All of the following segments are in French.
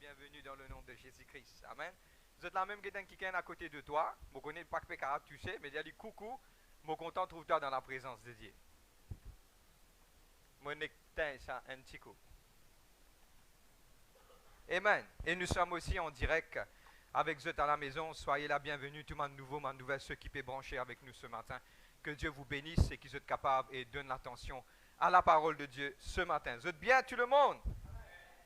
bienvenue dans le nom de Jésus-Christ. Amen. Vous êtes la même quelqu'un qui est à côté de toi. Je ne connais pas que tu sais, mais il dit coucou. Je suis content de trouver toi dans la présence de Dieu. Amen. Et nous sommes aussi en direct avec vous à la maison. Soyez la bienvenue, tout le monde nouveau, ma nouvelle, ceux qui peuvent brancher avec nous ce matin. Que Dieu vous bénisse et qu'ils soient capables et donnent l'attention à la parole de Dieu ce matin. Vous êtes bien tout le monde?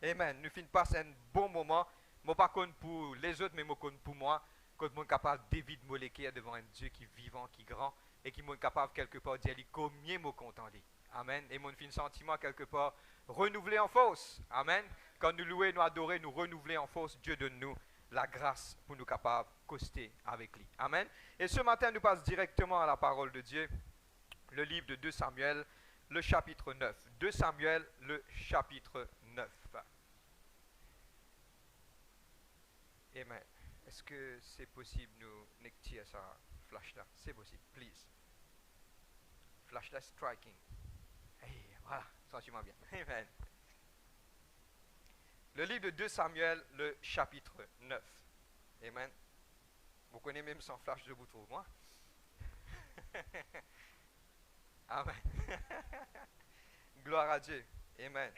Amen. Nous finissons passer un bon moment. Je ne pas pour les autres, mais je pour moi. Quand je suis capable de David Moléké devant un Dieu qui est vivant, qui est grand, et qui est capable quelque part de dire combien je content. Amen. Et mon fin sentiment quelque part renouvelé en force. Amen. Quand nous louons, nous adorons, nous renouveler en force, Dieu donne-nous la grâce pour nous capables de coster avec lui. Amen. Et ce matin, nous passons directement à la parole de Dieu, le livre de 2 Samuel, le chapitre 9. 2 Samuel, le chapitre 9. Amen. Est-ce que c'est possible nous nectier ça flash là? C'est possible, please. Flash là striking. Hey, voilà, sentiment bien. Amen. Le livre de 2 Samuel, le chapitre 9. Amen. Vous connaissez même sans flash, je vous trouve, moi. Amen. Gloire à Dieu. Amen.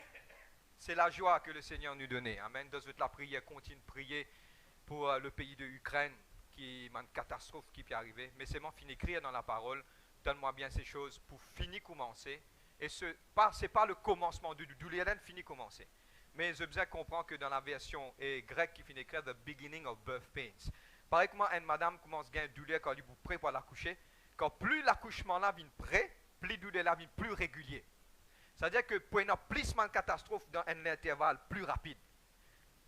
C'est la joie que le Seigneur nous donnait. Amen. Dans la prière, continue de prier pour le pays de l'Ukraine, qui est une catastrophe qui peut arriver. Mais c'est moi fini écrire dans la parole. Donne-moi bien ces choses pour finir commencer. Et ce n'est pas le commencement d'où l'Hélène finit commencer. Mais je besoin comprendre que dans la version grecque qui finit écrire the beginning of birth pains. Pareil que moi, une madame commence à gagner douleur quand elle est prête pour l'accoucher. Quand plus l'accouchement là vient prêt, plus douleur là vient plus régulier. C'est-à-dire que pour une plus de catastrophe dans un intervalle plus rapide.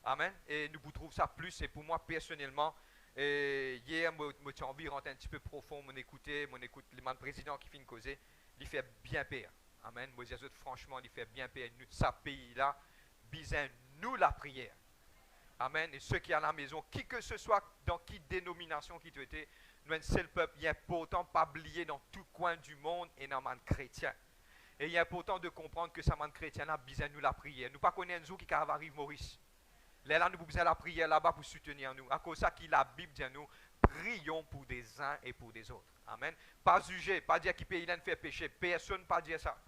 Amen. Et nous vous trouvons ça plus. Et pour moi, personnellement, hier, j'ai envie de rentrer un petit peu profond, mon écoute le président qui finit de causer, il fait bien pire. Amen. Moi, je dis franchement, il fait bien pire. Nous, ce pays-là, besoin nous la prière. Amen. Et ceux qui sont à la maison, qui que ce soit, dans qui dénomination qui tu étais, nous, un seul peuple, il est important de ne pas oublier dans tout coin du monde et dans le monde chrétien. Et il est important de comprendre que ce monde chrétien a besoin de nous la prière. Nous ne connaissons pas jour qui arrive Maurice. Là, nous avons besoin de la prière là-bas pour soutenir nous. À cause de ça, la Bible dit à nous, prions pour des uns et pour des autres. Amen. Pas juger, pas dire qui pays fait péché. Personne ne pas dire ça.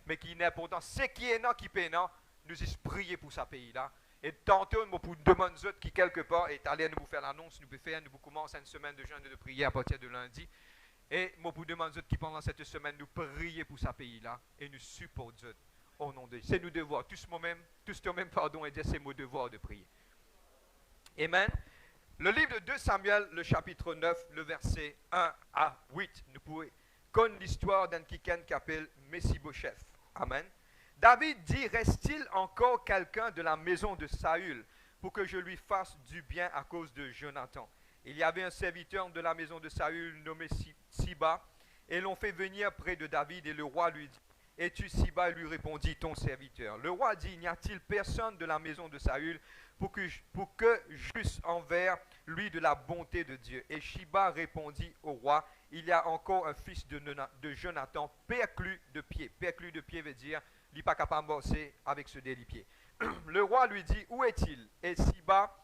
Mais qui est important, c'est qui est non, qui paye non, nous allons prier pour ce pays-là. Et tantôt, nous pour demander aux autres qui quelque part est allé nous faire l'annonce, nous commençons une semaine de jeûne et de prière à partir de lundi. Et moi pour demander aux autres qui pendant cette semaine nous prier pour ce pays-là et nous supporter eux. Au nom de Dieu. C'est nos devoirs. Tous nous-mêmes, pardon, et dire c'est mon devoir de prier. Amen. Le livre de 2 Samuel, le chapitre 9, le verset 1 à 8. Nous pouvons connaître l'histoire d'un qui s'appelle Mephibosheth. Amen. David dit, reste-t-il encore quelqu'un de la maison de Saül pour que je lui fasse du bien à cause de Jonathan? Il y avait un serviteur de la maison de Saül nommé Siba et l'on fait venir près de David et le roi lui dit, es-tu Siba? Lui répondit ton serviteur. Le roi dit, n'y a-t-il personne de la maison de Saül pour que j'eusse envers lui de la bonté de Dieu? Et Siba répondit au roi, il y a encore un fils de Jonathan, perclus de pied. Perclus de pied veut dire, il n'est pas capable de bosser avec ce délipied. Le roi lui dit, où est-il? Et Siba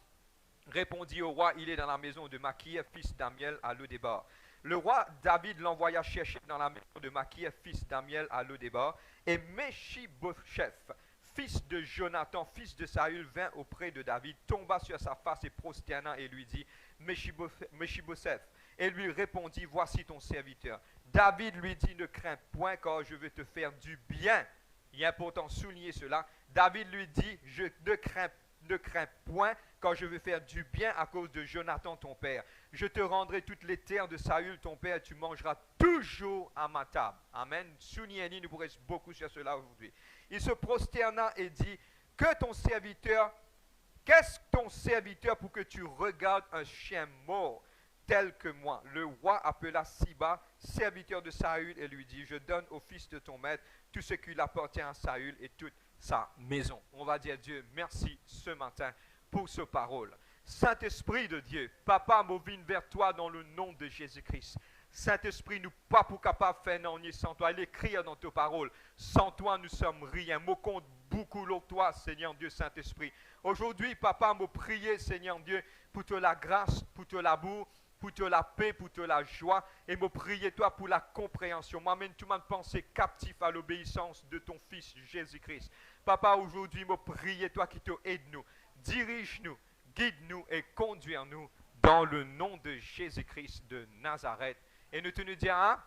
répondit au roi, il est dans la maison de Makir, fils d'Amiel, à Lodébar. Le roi David l'envoya chercher dans la maison de Makir, fils d'Amiel, à Lodébar. Et Mephibosheth, fils de Jonathan, fils de Saül, vint auprès de David, tomba sur sa face et prosterna et lui dit, Mephibosheth. Et lui répondit, voici ton serviteur. David lui dit, ne crains point, car je vais te faire du bien. Il est important de souligner cela. David lui dit, je ne crains point, car je vais faire du bien à cause de Jonathan ton père. Je te rendrai toutes les terres de Saül ton père et tu mangeras toujours à ma table. Amen. Soulignez, nous pourrons beaucoup sur cela aujourd'hui. Il se prosterna et dit, qu'est-ce ton serviteur pour que tu regardes un chien mort tel que moi? Le roi appela Siba, serviteur de Saül, et lui dit, je donne au fils de ton maître tout ce qui appartient à Saül et toute sa maison. On va dire Dieu, merci ce matin pour ce parole. Saint-Esprit de Dieu, Papa, nous venons vers toi dans le nom de Jésus-Christ. Saint-Esprit, nous pas pour capable faire non sans toi. L'écrire dans tes paroles. Sans toi, nous sommes rien. Mot compte beaucoup l'autre toi, Seigneur Dieu Saint-Esprit. Aujourd'hui, Papa, me prier, Seigneur Dieu, pour te la grâce, pour te l'amour, pour te la paix, pour te la joie, et me prier, toi, pour la compréhension. M'amène tout le monde penser captif à l'obéissance de ton Fils Jésus-Christ. Papa, aujourd'hui, me prier, toi qui te aide-nous, dirige-nous, guide-nous et conduire-nous dans le nom de Jésus-Christ de Nazareth. Et nous te nous dire, hein?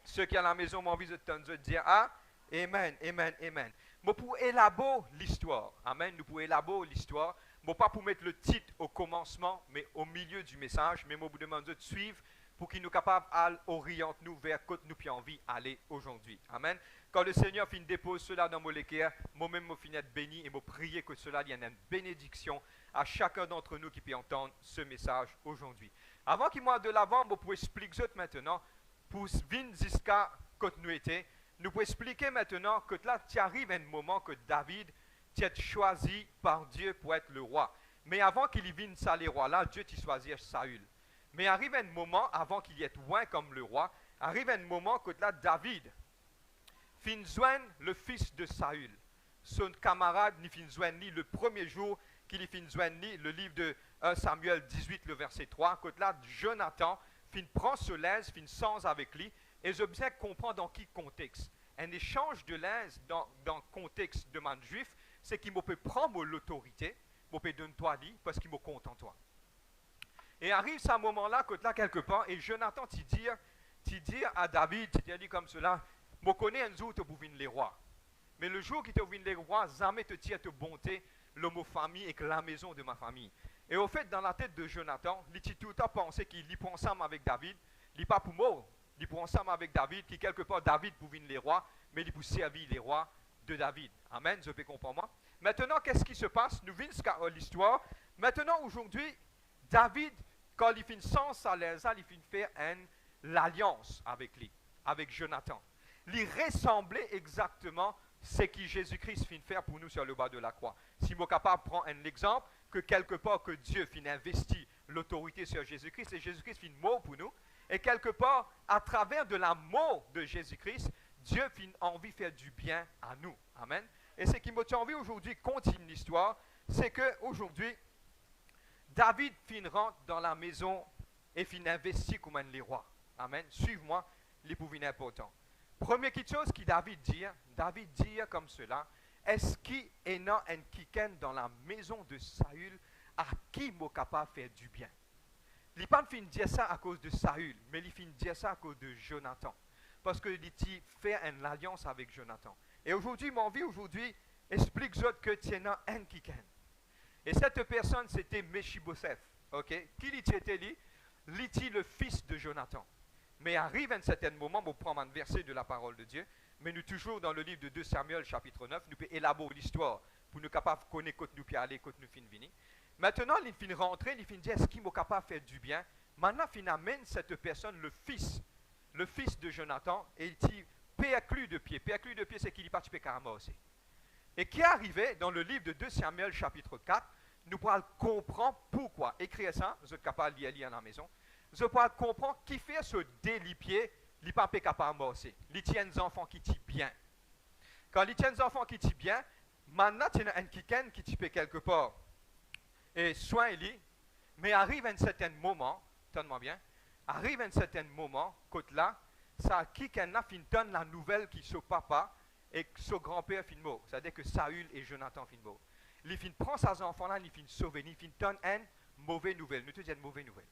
Ceux qui sont à la maison m'ont envie de te dire, ah, amen, amen, amen. Mais pour élaborer l'histoire, amen, nous pouvons élaborer l'histoire, mais pas pour mettre le titre au commencement, mais au milieu du message, mais moi vous demande de suivre pour qu'il nous capable d'orienter nous vers quoi nous avons envie d'aller aujourd'hui. Amen. Quand le Seigneur finit dépose cela dans mon équerre, moi-même je finis d'être béni et je prier que cela y ait une bénédiction à chacun d'entre nous qui peut entendre ce message aujourd'hui. Avant qu'il m'aille de l'avant, je peux expliquer maintenant, pour venir jusqu'à quand nous étions, nous pouvons expliquer maintenant que là, tu arrives à un moment que David, tu es choisi par Dieu pour être le roi. Mais avant qu'il y vienne ça, les rois là, Dieu t'a choisi Saül. Mais arrive un moment, avant qu'il y ait loin comme le roi, arrive un moment que là, David fin joindre le fils de Saül. Son camarade n'y fin joindre le premier jour qu'il y fin joindre le livre de 1 Samuel 18, le verset 3, que là, Jonathan fin prend ce linge, fin sans avec lui, et je bien comprendre dans quel contexte. Un échange de linge dans le contexte de man juif, c'est qu'il peut prendre l'autorité, il peut donner toi lui, parce qu'il me compte en toi. Et arrive ce moment-là, que là quelque part, et Jonathan t'y dit à David, tu dit comme cela, je connais un jour tu peux les rois. Mais le jour qui te viennent les rois, jamais te tire de bonté, l'homme famille et que la maison de ma famille. Et au fait, dans la tête de Jonathan, il a tout le temps pensé qu'il y prend ensemble avec David, il n'est pas pour mort, il prend ensemble avec David, qui quelque part David pour venir les rois, mais il pour servir les rois de David. Amen, je peux comprendre moi. Maintenant, qu'est-ce qui se passe? Nous venons à l'histoire. Maintenant, aujourd'hui, David, quand il finit sans salaire, il finit faire l'alliance avec lui, avec Jonathan. Il ressemblait exactement ce que Jésus-Christ finit faire pour nous sur le bas de la croix. Si je suis capable de prendre un exemple, que quelque part que Dieu finit investi l'autorité sur Jésus-Christ, et Jésus-Christ finit mort pour nous, et quelque part, à travers de la mort de Jésus-Christ, Dieu finit envie de faire du bien à nous. Amen. Et ce qui m'a envie aujourd'hui, continue l'histoire, c'est qu'aujourd'hui, David finit rentre dans la maison et finit investir comme un les rois. Amen. Suive-moi, les pouvoirs importants. Première chose que David dit comme cela, est-ce qu'il y a un quiquen dans la maison de Saül à qui il est capable de faire du bien? Il n'a pas fin dire ça à cause de Saül, mais il fin dire ça à cause de Jonathan. Parce qu'il a fait une alliance avec Jonathan. Et aujourd'hui, mon vie, explique-moi que tu as un quiquen. Et cette personne, c'était Meshiboseph. Okay? Qui était lui? Il était le fils de Jonathan. Mais arrive à un certain moment, on prend un verset de la parole de Dieu, mais nous toujours dans le livre de 2 Samuel chapitre 9, nous pouvons élaborer l'histoire pour nous capables de connaître quand nous pouvons aller, quand nous finissons venir. Maintenant, il finit rentrer, il finit dire, est-ce qu'il est capable de faire du bien? Maintenant, il amène cette personne, le fils de Jonathan, et il dit, perclus de pied. Perclus de pied, c'est qu'il y participait carrément aussi. Et qui est arrivé dans le livre de 2 Samuel chapitre 4, nous pourrons comprendre pourquoi. Écrire ça, vous êtes capable de lire à la maison. Vous pourrez comprendre qui fait ce délipier, il n'est pas capable de marcher. Il tient des enfants qui tirent bien. Quand il tient des enfants qui tirent bien, maintenant, il y a un quiquen qui tire quelque part. Et soin lui, mais arrive à un certain moment, tenez-moi bien, arrive à un certain moment, côté là, ça quiquen a fin donne la nouvelle qui son papa et son grand-père fin mort. C'est-à-dire que Saül et Jonathan fin mort. Il fin prend ses enfants-là, il fin sauver, il fin donne une mauvaise nouvelle. Nous te disons une mauvaise nouvelle.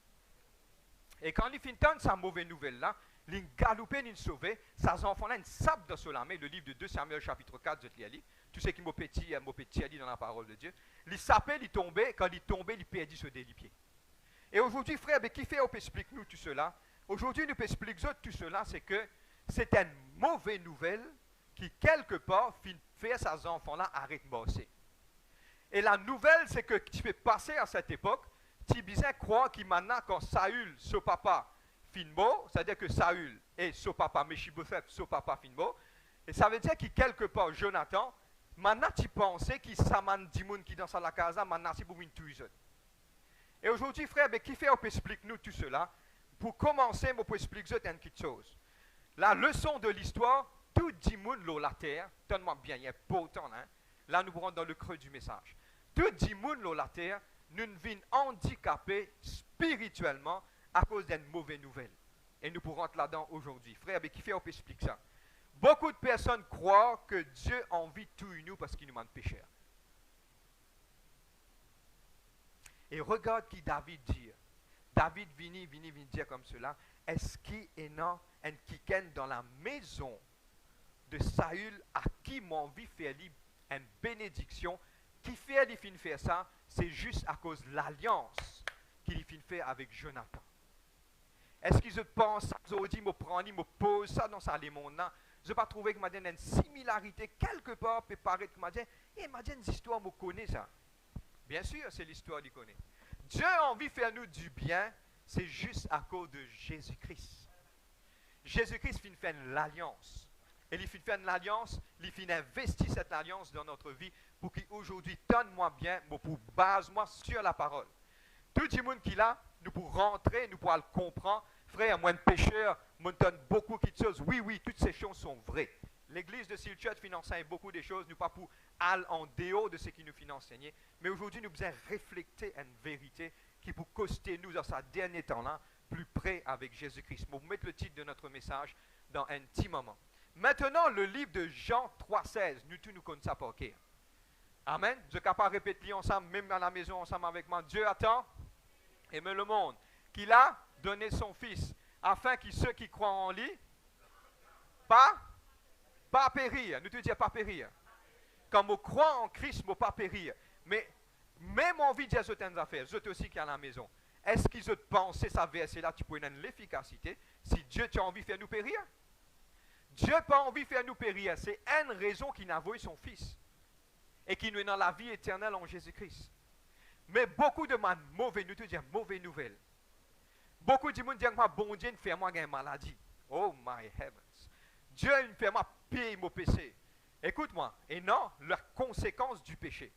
Et quand il fin donne sa mauvaise nouvelle-là, il galope, il sauve, ses enfants-là, ils sapent dans cela. Mais le livre de 2 Samuel chapitre 4, je lis, tout ce qui m'a petit dans la parole de Dieu. Il sapait, il tombait, quand il tombait, il perdit ce délipier. Et aujourd'hui, frère, qui fait, on peut expliquer nous tout cela? Aujourd'hui, nous peut expliquer tout cela, c'est que c'est une mauvaise nouvelle qui, quelque part, fait ses enfants-là arrêtent de bosser. Et la nouvelle, c'est que tu peux passer à cette époque, tu bien croire qu'il maintenant, quand Saül, son papa, fin mort, c'est-à-dire que Saül et son papa, Meshiboseph, son papa, fin mort, et ça veut dire que quelque part, Jonathan, maintenant tu pensais qu'il s'amène du monde qui dans la casa, maintenant c'est pour une touche. Et aujourd'hui, frère, qui fait, on peut expliquer nous tout cela? Pour commencer, on peut expliquer une petite chose. La leçon de l'histoire, tout le monde sur la terre, donne-moi bien, il y a beau temps, hein? Là, nous pourrons dans le creux du message. Tout le monde la terre, nous vîmes handicapés spirituellement à cause d'une mauvaise nouvelle. Et nous pourrons être là-dedans aujourd'hui. Frère, mais qui fait, on peut expliquer ça. Beaucoup de personnes croient que Dieu a envie de tuer nous parce qu'il nous manque pécheurs. Et regarde qui David dit. David vini dire comme cela. Est-ce qu'il est non un quiken dans la maison de Saül à qui mon envie fait une bénédiction qui fait il fin faire ça, c'est juste à cause de l'alliance qu'il fin fait avec Jonathan. Est-ce qu'ils se pensent, aujourd'hui, me prendre, me pose ça dans sa monde là, je n'ai pas trouvé que m'a donné une similarité quelque part, peut paraître que m'a dit, m'a dit une histoire, me connaît ça. Bien sûr, c'est l'histoire qu'il connaît. Dieu a envie de faire nous du bien, c'est juste à cause de Jésus-Christ. Jésus-Christ fin faire l'alliance. Et il fin faire l'alliance, il fin investir cette alliance dans notre vie pour qu'aujourd'hui, donne-moi bien, pour base-moi sur la parole. Tout le monde qui est là, nous pour rentrer, nous pour le comprendre. Frère, moi, un pécheur, me donne beaucoup de choses. Oui, toutes ces choses sont vraies. L'église de Silchurch enseigne beaucoup de choses, nous pas pour aller en dehors de ce qui nous finance enseigner. Mais aujourd'hui, nous devons réfléchir à une vérité qui peut coster nous dans ce dernier temps-là, plus près avec Jésus-Christ. Pour mettre le titre de notre message dans un petit moment. Maintenant, le livre de Jean 3,16, nous tous nous connaissons ça par cœur. Amen. Je suis capable de répéter ensemble, même dans la maison, ensemble avec moi. Dieu attend, aime le monde, qu'il a donné son Fils, afin que ceux qui croient en lui, pas périr. Nous te disons pas périr. Quand on croit en Christ, on pas périr. Mais même envie de dire certaines affaires, je aussi qui est à la maison. Est-ce qu'ils ont pensé ça verset là, tu peux donner l'efficacité si Dieu t'a envie de faire nous périr? Dieu n'a pas envie de faire nous périr. C'est une raison qu'il a envoyé son Fils. Et qui nous est dans la vie éternelle en Jésus-Christ. Mais beaucoup de mauvais, nous te disons mauvaise nouvelle. Beaucoup de gens disent que bon Dieu ne fait moi une maladie. Oh my heavens. Dieu ne fait moi payer mon péché. Écoute-moi. Et non, la conséquence du péché.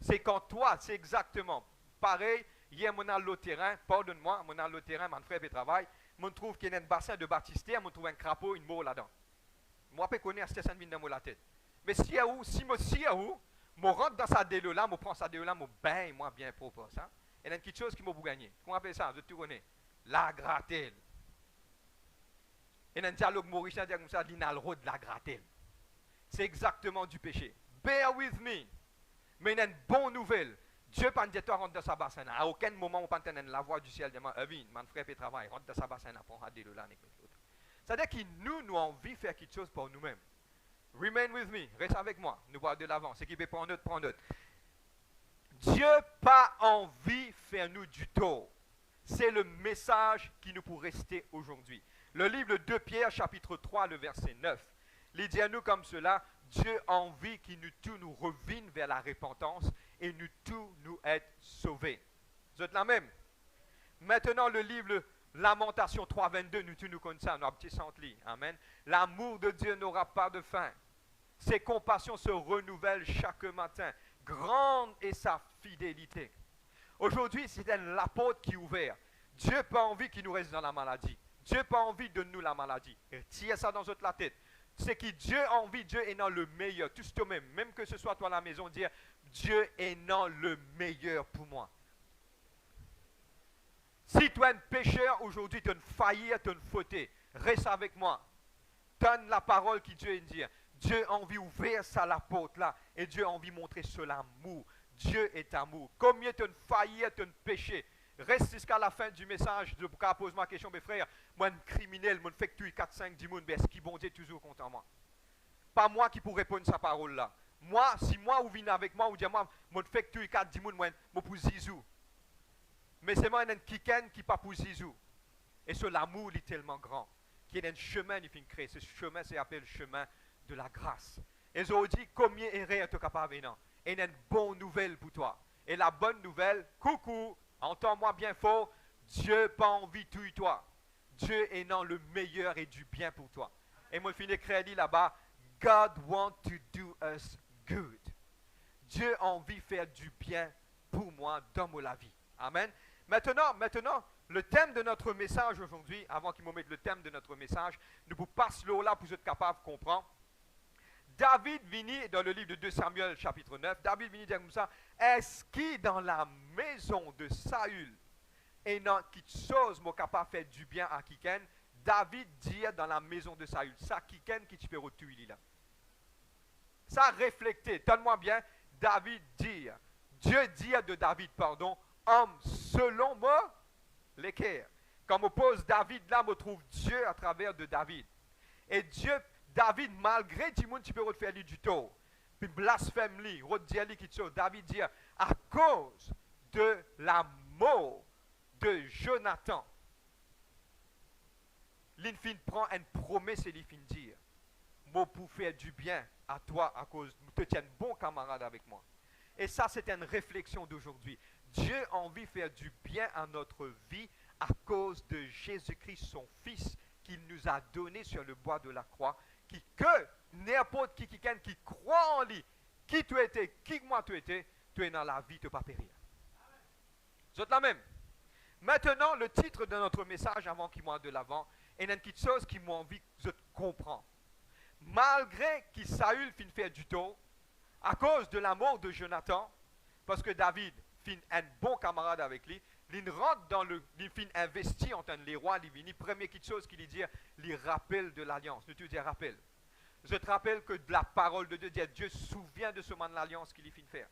C'est quand toi, c'est exactement pareil. Hier, mon allé au terrain, pardonne-moi, mon allé au terrain, mon frère fait travail. Je trouve qu'il y a un bassin de baptistère, je trouve un crapaud, une mot là-dedans. Moi, je connais Stéphane Stéphane vient dans la tête. Mais si je rentre dans sa délo là, je prends sa délo là, je baigne moi bien propre ça. Et il y a quelque chose qui m'a gagné. Comment on appelle ça? Je te connais. La gratelle. Et dans un dialogue mauricien, comme ça, il y a le rôle de la gratelle. C'est exactement du péché. Bear with me. Mais il y a une bonne nouvelle. Dieu pas dit toi rentre dans sa bassin. À aucun moment on pas entendre la voix du ciel dire mon frère fait travail, rentre dans sa bassin, prends à délo là avec l'autre. C'est-à-dire que nous avons envie de faire quelque chose pour nous-mêmes. Remain with me, reste avec moi, nous voir de l'avant. Ce qui veut prendre d'autres. Dieu n'a pas envie de faire nous du tort. C'est le message qui nous pour rester aujourd'hui. Le livre de 2 Pierre, chapitre 3, le verset 9. Il dit à nous comme cela, Dieu a envie qu'il nous tous nous revienne vers la repentance et nous tous nous être sauvés. Vous êtes la même? Maintenant, le livre Lamentation 3,22, nous tous nous connaissons ça, notre petit centre-lit. Amen. L'amour de Dieu n'aura pas de fin. Ses compassions se renouvellent chaque matin. Grande est sa fidélité. Aujourd'hui, c'est l'apôtre qui est ouvert. Dieu n'a pas envie qu'il nous reste dans la maladie. Dieu n'a pas envie de nous la maladie. Tirez ça dans votre la tête. C'est que Dieu a envie, Dieu est dans le meilleur. Tout ce même, même que ce soit toi à la maison, dire Dieu est dans le meilleur pour moi. Si tu es un pécheur aujourd'hui, tu as une faillite, tu as une faute, reste avec moi. Donne la parole que Dieu dit. Dieu a envie d'ouvrir ça la porte là. Et Dieu a envie de montrer ce l'amour. Dieu est amour. Combien tu as une faillite, tu as un péché. Reste jusqu'à la fin du message. Je pose ma question, mes frères. Moi, un criminel, je fais que tu es 4, 5, 10 mais est-ce qu'il bon Dieu toujours content moi? Pas moi qui pourrais répondre sa parole là. Moi, si moi ou vient avec moi, ou dire moi, je fais que tu es 4, 10 moi, je pour Zizou. Mais c'est moi un kiken qui pas pour Zizou. Et ce l'amour est tellement grand. Qu'il y a un chemin qui finit créer. Ce chemin, c'est appelé le chemin de la grâce. Et je vous dis, combien erreur tu es capable de faire. Et il y a une bonne nouvelle pour toi. Et la bonne nouvelle, coucou, entends-moi bien fort, Dieu n'a pas envie de tuer toi. Dieu est dans le meilleur et du bien pour toi. Et moi, je finis crédit là-bas, God wants to do us good. Dieu a envie de faire du bien pour moi dans ma vie. Amen. Maintenant, le thème de notre message aujourd'hui, avant qu'il me mette le thème de notre message, nous vous passe là pour être capable de comprendre. David vini, dans le livre de 2 Samuel chapitre 9, David vini dire comme ça, est-ce qui dans la maison de Saül, et non qui chose m'a capable de faire du bien à quiconque, David dit dans la maison de Saül, ça quiconque qui tu peux retrouver là. Ça reflété, donne-moi bien, David dit, Dieu dit de David, pardon, homme selon moi, l'équerre. Quand on pose David là, on trouve Dieu à travers de David. Et Dieu, David, malgré tout le monde, tu peux refaire du tort. Puis blasphème lui, redire lui qui chose. David dit, à cause de la mort de Jonathan, l'infin prend une promesse et l'infin dire, moi pour faire du bien à toi à cause, tu tiens bon camarade avec moi. Et ça, c'est une réflexion d'aujourd'hui. Dieu a envie de faire du bien à notre vie à cause de Jésus-Christ, son Fils, qu'il nous a donné sur le bois de la croix, que n'importe qui croit en lui, qui tu étais, qui moi tu étais, tu es dans la vie, tu ne vas pas périr. Vous êtes la même. Maintenant, le titre de notre message, avant qu'il m'en de l'avant, est une petite chose qui m'a envie de comprendre. Malgré que Saül fin faire du tort, à cause de la mort de Jonathan, parce que David fin un bon camarade avec lui, il rentre dans le, il fin investi en tant que les rois, il vient, première petite chose qu'il dit, il rappelle de l'alliance. Tu dis rappel. Je te rappelle que la parole de Dieu dit, Dieu se souvient de ce moment de l'alliance qu'il fin faire.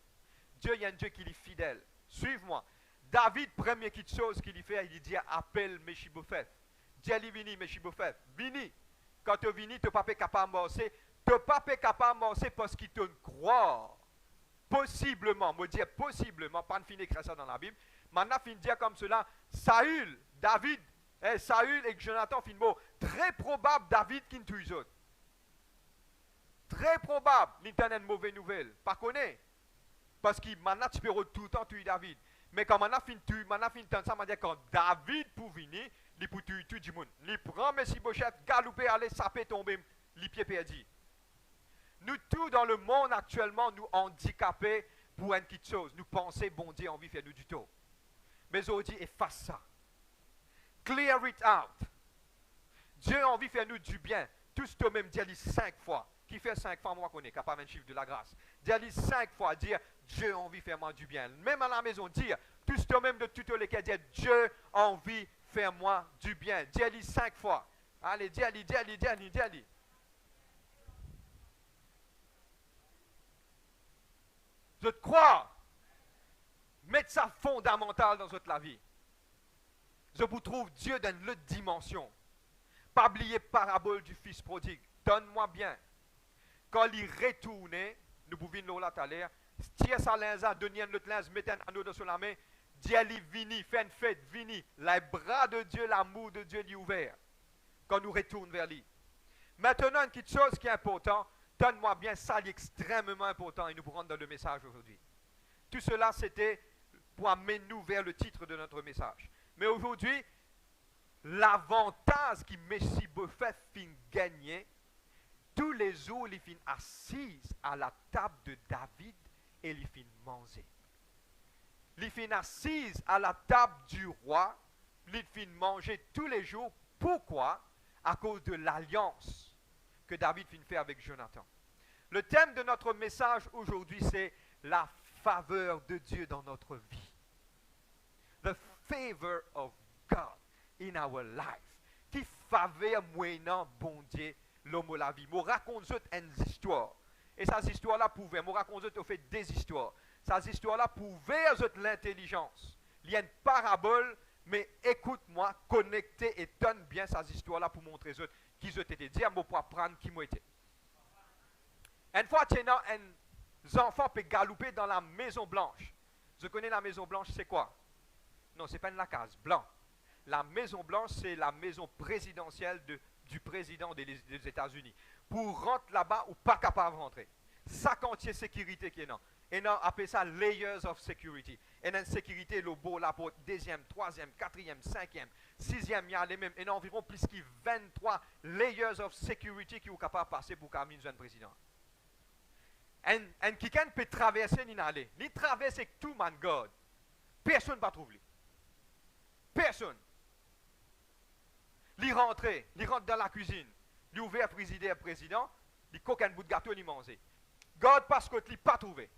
Dieu, il y a un Dieu qui est fidèle. Suive-moi. David, première petite chose qu'il fait, il dit, appelle Meshibopheth. Dis à lui, vini, Meshibopheth, vini. Quand tu viens, tu n'es pas capable de marcher. Tu n'es pas capable de marcher parce qu'il te croit. Possiblement, me dire possiblement, pas de finir écrire ça dans la Bible. Maintenant, fin dire comme cela, Saül, David, Saül et Jonathan fin mot. Très probable David qui ne tue les autres. Très probable, il a une mauvaise nouvelle. Pas connaît. Parce que maintenant, tu peux tout le temps tuer David. Mais quand maintenant, maintenant, ça m'a dit quand David pour venir, il peut tuer tout le monde. Il prend Meshibosheth, galouper, aller saper, tomber, les pieds perdus. Nous tous dans le monde actuellement, nous handicapés pour une petite chose. Nous pensons, bon Dieu, envie de faire nous du tort. Mais aujourd'hui, efface ça. Clear it out. Dieu a envie de faire nous du bien. Tous toi-même, dis 5 fois. Qui fait 5 fois, moi connais, capable un chiffre de la grâce. Dis 5 fois, dire Dieu a envie de faire moi du bien. Même à la maison, dire tous toi-même de toutes les cas, dire Dieu a envie de faire moi du bien. Dis 5 fois. Allez, dis. Je te crois. Mettre ça fondamental dans votre vie. Je vous trouve Dieu dans une autre dimension. Pas oublier parabole du fils prodigue. Donne-moi bien. Quand il retournait, nous pouvions nous là tout à l'heure, tire sa linza, donner notre linge, mettre un anneau sur la main, dit à lui, vini, fait une fête, vini. Les bras de Dieu, l'amour de Dieu est ouvert. Quand nous retournons vers lui. Maintenant, une petite chose qui est importante, donne-moi bien ça, c'est extrêmement important et nous pourrons dans le message aujourd'hui. Tout cela, c'était pour amener nous vers le titre de notre message. Mais aujourd'hui, l'avantage qui Meshibopheth fin gagner, tous les jours, il fin assis à la table de David et il fin manger. Il fin assis à la table du roi, il fin manger tous les jours. Pourquoi? À cause de l'alliance que David fin faire avec Jonathan. Le thème de notre message aujourd'hui, c'est la faveur de Dieu dans notre vie. The favor of God in our life. Qui faveur moyennant bon Dieu l'homme la vie. Je raconte une histoire. Et ces histoires-là pouvaient, je raconte fait des histoires. Ces histoires-là pouvaient l'intelligence. Il y a une parabole, mais écoute-moi, connectez et donne bien ces histoires-là pour montrer aux autres qui ont été dit, pour apprendre qui m'ont été. Une fois, tu as un enfant peut galouper dans la Maison Blanche. Je connais la Maison Blanche, c'est quoi? Non, ce n'est pas une la case, blanc. La Maison Blanche, c'est la maison présidentielle du président des États-Unis. Pour rentrer là-bas ou pas capable de rentrer. Ça quantier sécurité qui est là. Et on appelle ça layers of security. Et dans la sécurité, le beau, la porte, deuxième, troisième, quatrième, cinquième, sixième, il y a les mêmes. Et environ plus que 23 layers of security qui sont capables de passer pour Camille jeune président. Un quelqu'un peut traverser, ni aller. Ni traverser tout, man, God. Personne ne va trouver. Personne. Il rentre dans la cuisine. Il ouvert président, il coque un bout de gâteau, il mange. God parce que tu pas trouvé.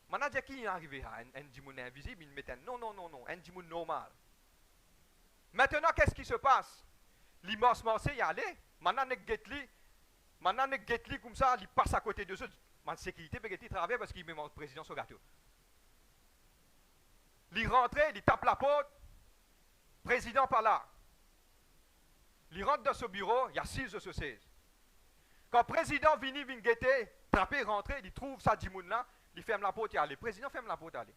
Maintenant, il qui est arrivé à un djimoun invisible, il met un non, un djimoun normal. Maintenant, qu'est-ce qui se passe? L'immense morceau, il y allait. Maintenant, il get comme ça, il passe à côté de eux. Ma sécurité, il travaille parce qu'il met mon président sur le gâteau. Il rentre, il tape la porte, président par là. Il rentre dans ce bureau, il y a 6 de ce 16. Quand le président vient guetter, trapper, rentrer, il trouve ça djimoun là, il ferme la porte et aller. Le président ferme la porte et aller.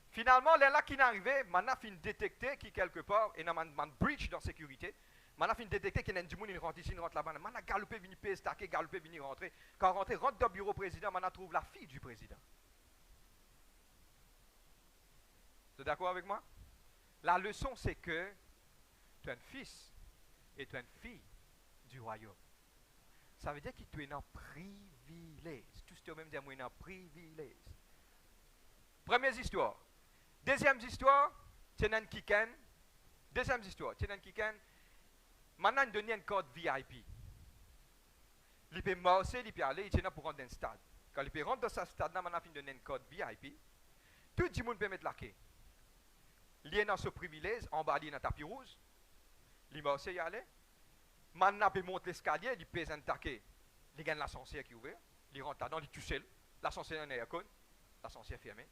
Finalement, là qui est arrivé, maintenant, il détecter qui quelque part, et il y a un breach dans la sécurité. Maintenant, il détecter qu'il y a un djimoun, il rentre ici, il rentre là-bas. Maintenant, galopé, vient payer, stacker, galopé, vient rentrer. Quand rentre dans le bureau président, maintenant, trouve la fille du président. Vous êtes d'accord avec moi? La leçon, c'est que tu es un fils et tu es une fille du royaume. Ça veut dire que tu es un privilège. Tout ce que tu même dire, moi, un privilège. Première histoire. Deuxième histoire, c'est un kiken. Deuxième histoire, c'est un kiken. Maintenant, il donne une code VIP. Il peut marcher, il peut aller, il est là pour rentrer dans un stade. Quand il peut rentrer dans ce stade, maintenant, il donne une code VIP. Tout le monde peut mettre la clé. Il est dans ce privilège, en bas, il est dans le tapis rouge. Il marche, il aller. Maintenant, il peut monter l'escalier, il pèse un taquet. Il gagne l'ascenseur qui est ouvert. Il rentre là-dedans, il est tout seul. L'ascenseur est aircon. L'ascenseur est fermé.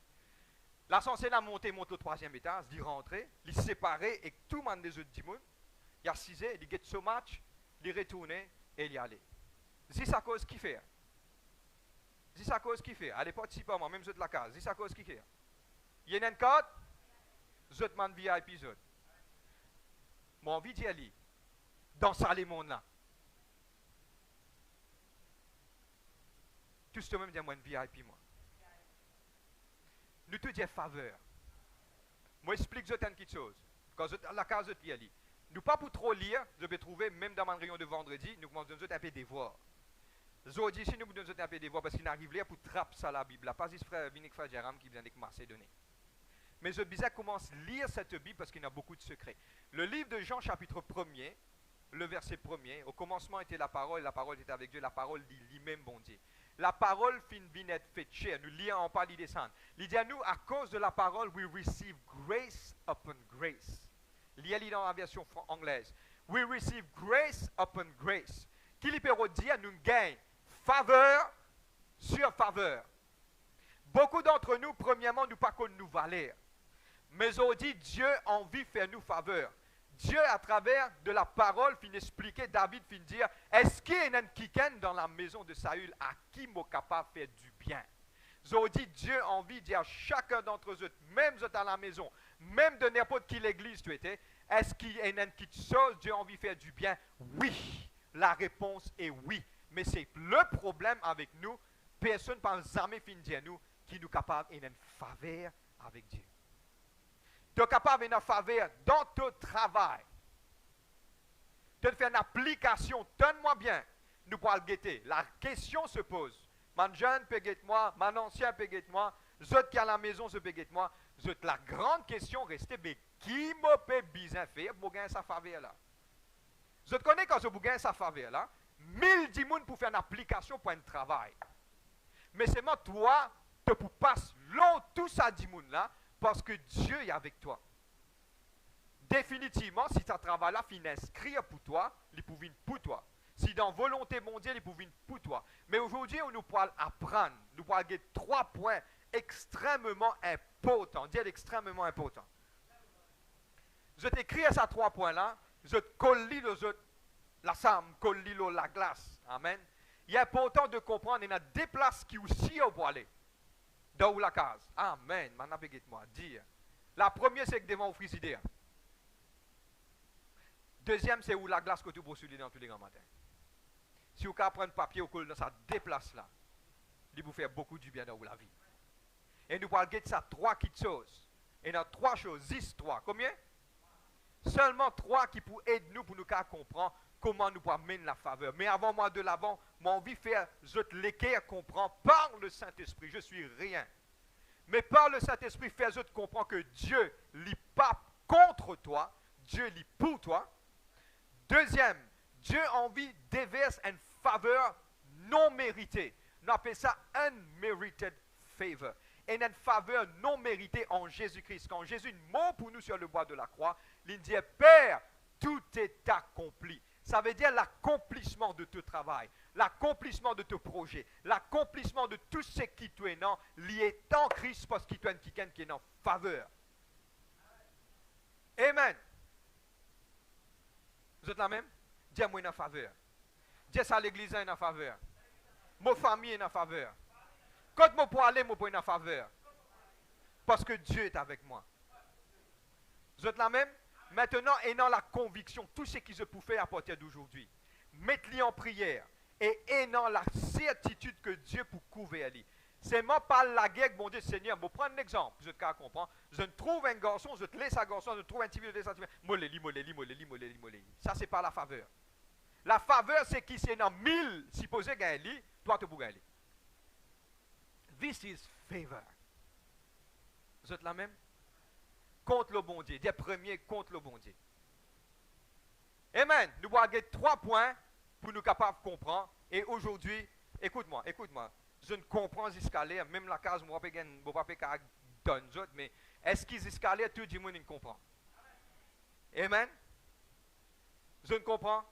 L'ascenseur a monté au 3e étage, il rentre, il est séparé et tout le monde des autres djimoun. Il y a 6 heures, il get so match, il retourne et il y allait. C'est sa cause qui fait. C'est sa cause qui fait. À l'époque, si pas moi, même ceux de la case, c'est sa cause qui fait. Il y a une carte, zot man VIP zot. Mon envie d'y aller. Dans ça, les mondes là. Tout ce même dit moi une VIP moi. Nous te disons faveur. Moi explique zot une petite chose. Quand la case zot y aller. Nous pas pour trop lire, je vais trouver même dans ma réunion de vendredi, nous commençons à un peu des voix. Aujourd'hui, si nous vous donnons un peu des voix parce qu'il arrive là pour trapper ça la Bible, pas juste frère Vinic frère Jérôme qui vient de Macédonie. Mais je bizarre commence à lire cette Bible parce qu'il y a beaucoup de secrets. Le livre de Jean chapitre 1er, le verset 1er, au commencement était la parole était avec Dieu, la parole dit lui-même bon Dieu. La parole fin être faite chair, nous lions en pas l'y descendre. Il dit à nous, à cause de la parole, we receive grace upon grace. Il y a dans la version anglaise. We receive grace upon grace. Qui lui peut dire, nous gagnons faveur sur faveur. Beaucoup d'entre nous, premièrement, nous pas qu'on nous valeur. Mais on dit, Dieu a envie de faire nous faveur. Dieu, à travers de la parole, fin expliquer, David fin dire, est-ce qu'il y a un kiken dans la maison de Saül à qui m'a capable de faire du bien? On dit, Dieu a envie de dire à chacun d'entre eux, même eux à la maison, même de n'importe qui l'église tu étais, est-ce qu'il y a une petite chose, Dieu a envie de faire du bien? Oui. La réponse est oui. Mais c'est le problème avec nous, personne ne pense jamais fin dire nous, qui nous capable d'une faveur avec Dieu. Tu es capable d'une faveur dans ton travail. Tu fais une application, donne-moi bien, nous pourrons le guetter. La question se pose. Mon jeune peut guetter moi, mon ancien peut guetter moi, ceux qui à la maison se peut guetter moi. La grande question reste, mais qui me peut bien faire pour gagner sa faveur là? Je te connais quand je vous gagne sa faveur là, 1000 dimoun pour faire une application pour un travail. Mais c'est moi, toi, tu peux passer long tout ça dimoun là, parce que Dieu est avec toi. Définitivement, si ça travail là, il inscrire pour toi, il peut venir pour toi. Si dans volonté mondiale, il peut venir pour toi. Mais aujourd'hui, on nous pourra apprendre, nous pourra gagner 3 points extrêmement importants. Dire extrêmement importants. Je t'écris à ces 3 points là, je te colle la sam, colle la glace. Amen. Il est important de comprendre, il y a des places qui aussi au aller. Dans la case. Amen. Maintenant, moi dire. La première, c'est que devant au frigidaire. Deuxième, c'est où la glace que tu peux souder dans tous les grands matins. Si vous pouvez prendre papier ou colle dans ça, déplace là. Il vous faire beaucoup du bien dans la vie. Et nous parlons de ça 3 petites choses. Et dans 3 choses, 10, 3. Combien? Seulement 3 qui pour aider nous pour nous comprendre comment nous pouvons mener la faveur. Mais avant moi de l'avant, mon envie de faire, je te l'équerre comprends par le Saint-Esprit. Je suis rien. Mais par le Saint-Esprit, fais je te comprends que Dieu n'est pas contre toi, Dieu est pour toi. Deuxième, Dieu a envie déverse une faveur non méritée. On appelle ça unmerited favor. Et une faveur non méritée en Jésus-Christ. Quand Jésus mort pour nous sur le bois de la croix, il dit, Père, tout est accompli. Ça veut dire l'accomplissement de tout travail, l'accomplissement de tout projet, l'accomplissement de tout ce qui tu es lié en Christ parce qu'il est quelqu'un qui est en faveur. Amen. Vous êtes là même? Dis-moi en faveur. Dis ça à l'église en faveur. Ma famille est en faveur. Quand je peux aller, je peux en faveur. Parce que Dieu est avec moi. Vous êtes là même? Maintenant, ayant la conviction, tout ce qu'ils se peut faire à partir d'aujourd'hui, mettez-les en prière et ayant la certitude que Dieu peut couvrir lui. C'est moi par la guerre que mon Dieu Seigneur, je vais prendre un exemple, vous êtes qu'à comprendre. Je trouve un garçon, je te laisse un garçon, je trouve un petit peu de sentiment. Moleli. Ça, c'est pas la faveur. La faveur, c'est qui c'est dans 1000, supposé gagner, toi, tu peux gagner. This is favor. Vous êtes là même? Contre le bon Dieu. Des premiers contre le bon Dieu. Amen. Nous avons 3 points pour nous capables de comprendre. Et aujourd'hui, écoute-moi. Je ne comprends pas même la case, je ne sais pas donner d'autres, mais est-ce qu'ils escalent, tout le monde comprend? Amen. Je ne comprends.